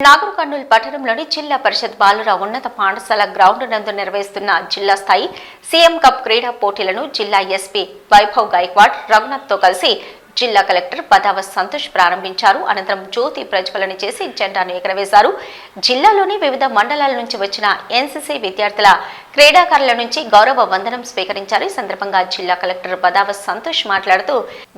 నాగర్ కర్నూల్ పట్టణంలోని జిల్లా పరిషత్ బాలుర ఉన్నత పాఠశాల గ్రౌండ్ నందు నిర్వహిస్తున్న జిల్లా స్థాయి సీఎం కప్ క్రీడా పోటీలను జిల్లా ఎస్పీ వైభవ్ గైక్వాడ్ రఘునాథ్తో కలిసి జిల్లా కలెక్టర్ పదావ సంతోష్ ప్రారంభించారు. అనంతరం జ్యోతి ప్రజ్వలన చేసి జెండాను ఎగరవేశారు. జిల్లాలోని వివిధ మండలాల నుంచి వచ్చిన ఎన్సీసీ విద్యార్థుల క్రీడాకారుల నుంచి గౌరవ వందనం స్వీకరించారు. ఈ సందర్భంగా జిల్లా కలెక్టర్ పదావ సంతోష్ మాట్లాడుతూ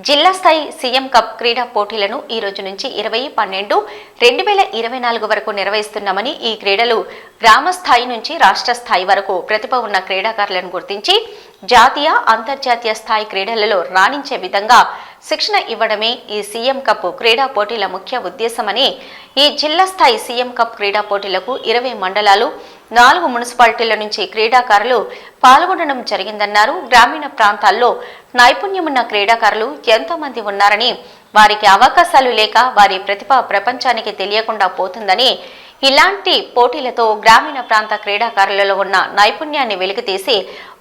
జిల్లా స్థాయి సీఎం కప్ క్రీడా పోటీలను ఈ రోజు నుంచి 20/12/2024 వరకు నిర్వహిస్తున్నామని, ఈ క్రీడలు గ్రామ స్థాయి నుంచి రాష్ట్ర స్థాయి వరకు ప్రతిభ ఉన్న క్రీడాకారులను గుర్తించి జాతీయ అంతర్జాతీయ స్థాయి క్రీడలలో రాణించే విధంగా శిక్షణ ఇవ్వడమే ఈ సీఎం కప్ క్రీడా పోటీల ముఖ్య ఉద్దేశమని, ఈ జిల్లా స్థాయి సీఎం కప్ క్రీడా పోటీలకు 20 మండలాలు 4 మున్సిపాలిటీల నుంచి క్రీడాకారులు పాల్గొనడం జరిగిందన్నారు. గ్రామీణ ప్రాంతాల్లో నైపుణ్యమున్న క్రీడాకారులు ఎంతో మంది ఉన్నారని, వారికి అవకాశాలు లేక వారి ప్రతిభ ప్రపంచానికి తెలియకుండా పోతుందని, ఇలాంటి పోటీలతో గ్రామీణ ప్రాంత క్రీడాకారులలో ఉన్న నైపుణ్యాన్ని వెలికితీసి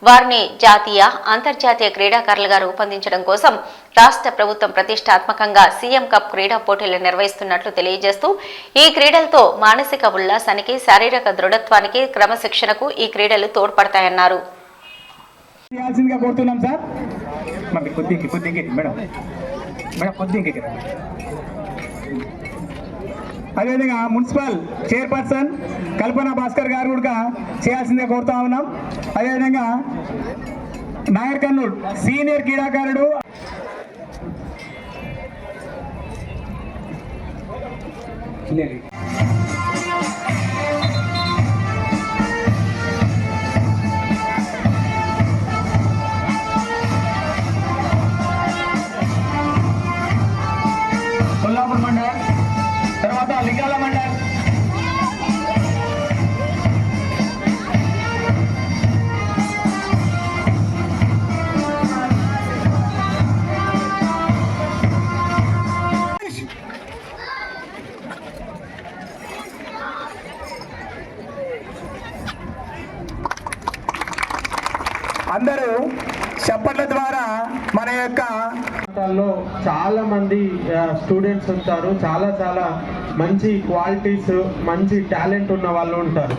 వారిని జాతీయ అంతర్జాతీయ క్రీడాకారులుగా రూపొందించడం కోసం రాష్ట్ర ప్రభుత్వం ప్రతిష్టాత్మకంగా సీఎం కప్ క్రీడా పోటీలు నిర్వహిస్తున్నట్లు తెలియజేస్తూ, ఈ క్రీడలతో మానసిక ఉల్లాసానికి, శారీరక దృఢత్వానికి, క్రమశిక్షణకు ఈ క్రీడలు తోడ్పడతాయన్నారు. అదేవిధంగా మున్సిపల్ చైర్పర్సన్ కల్పన భాస్కర్ గారు కూడా చేయాల్సిందే కోరుతా ఉన్నాం. అదేవిధంగా నాగర్ కర్నూల్ సీనియర్ క్రీడాకారుడు కొల్లాపూర్ మండల్, తర్వాత లింగాల మండల్, అందరూ చప్పట్ల ద్వారా మన యొక్క చాలా మంది స్టూడెంట్స్ ఉంటారు. చాలా మంచి క్వాలిటీస్, మంచి టాలెంట్ ఉన్న వాళ్ళు ఉంటారు.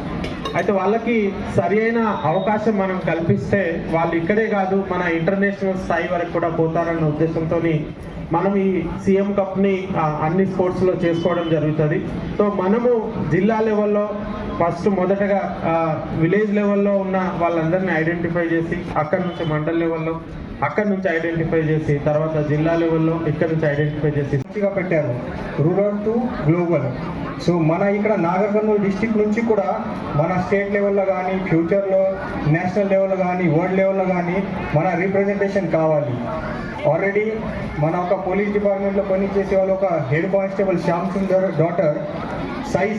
అయితే వాళ్ళకి సరి అయిన అవకాశం మనం కల్పిస్తే వాళ్ళు ఇక్కడే కాదు, మన ఇంటర్నేషనల్ స్థాయి వరకు కూడా పోతారన్న ఉద్దేశంతో మనం ఈ సీఎం కప్ని అన్ని స్పోర్ట్స్లో చేసుకోవడం జరుగుతుంది. సో మనము జిల్లా లెవెల్లో మొదటగా విలేజ్ లెవెల్లో ఉన్న వాళ్ళందరినీ ఐడెంటిఫై చేసి, అక్కడి నుంచి మండల్ లెవెల్లో, అక్కడి నుంచి ఐడెంటిఫై చేసి, తర్వాత జిల్లా లెవెల్లో ఇక్కడి నుంచి ఐడెంటిఫై చేసి పెట్టారు రూరల్ టు గ్లోబల్. సో మన ఇక్కడ నాగర్ కర్నూల్ డిస్టిక్ నుంచి కూడా మన స్టేట్ లెవెల్లో కానీ, ఫ్యూచర్లో నేషనల్ లెవెల్లో కానీ, వరల్డ్ లెవెల్లో కానీ మన రిప్రజెంటేషన్ కావాలి. ఆల్రెడీ మన ఒక పోలీస్ డిపార్ట్మెంట్లో పనిచేసే వాళ్ళు ఒక head constable Shyam Sundar daughter size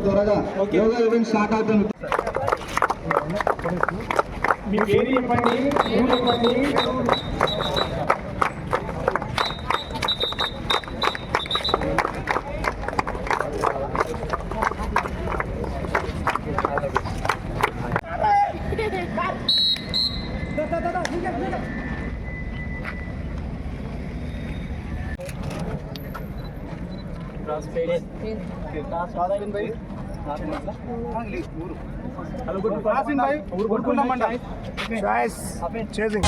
త్వరగా యోగా ఈవెంట్ స్టార్ట్ అవుతుంది. మీ పేరు చెప్పండి, చెప్పండి. Choice chasing.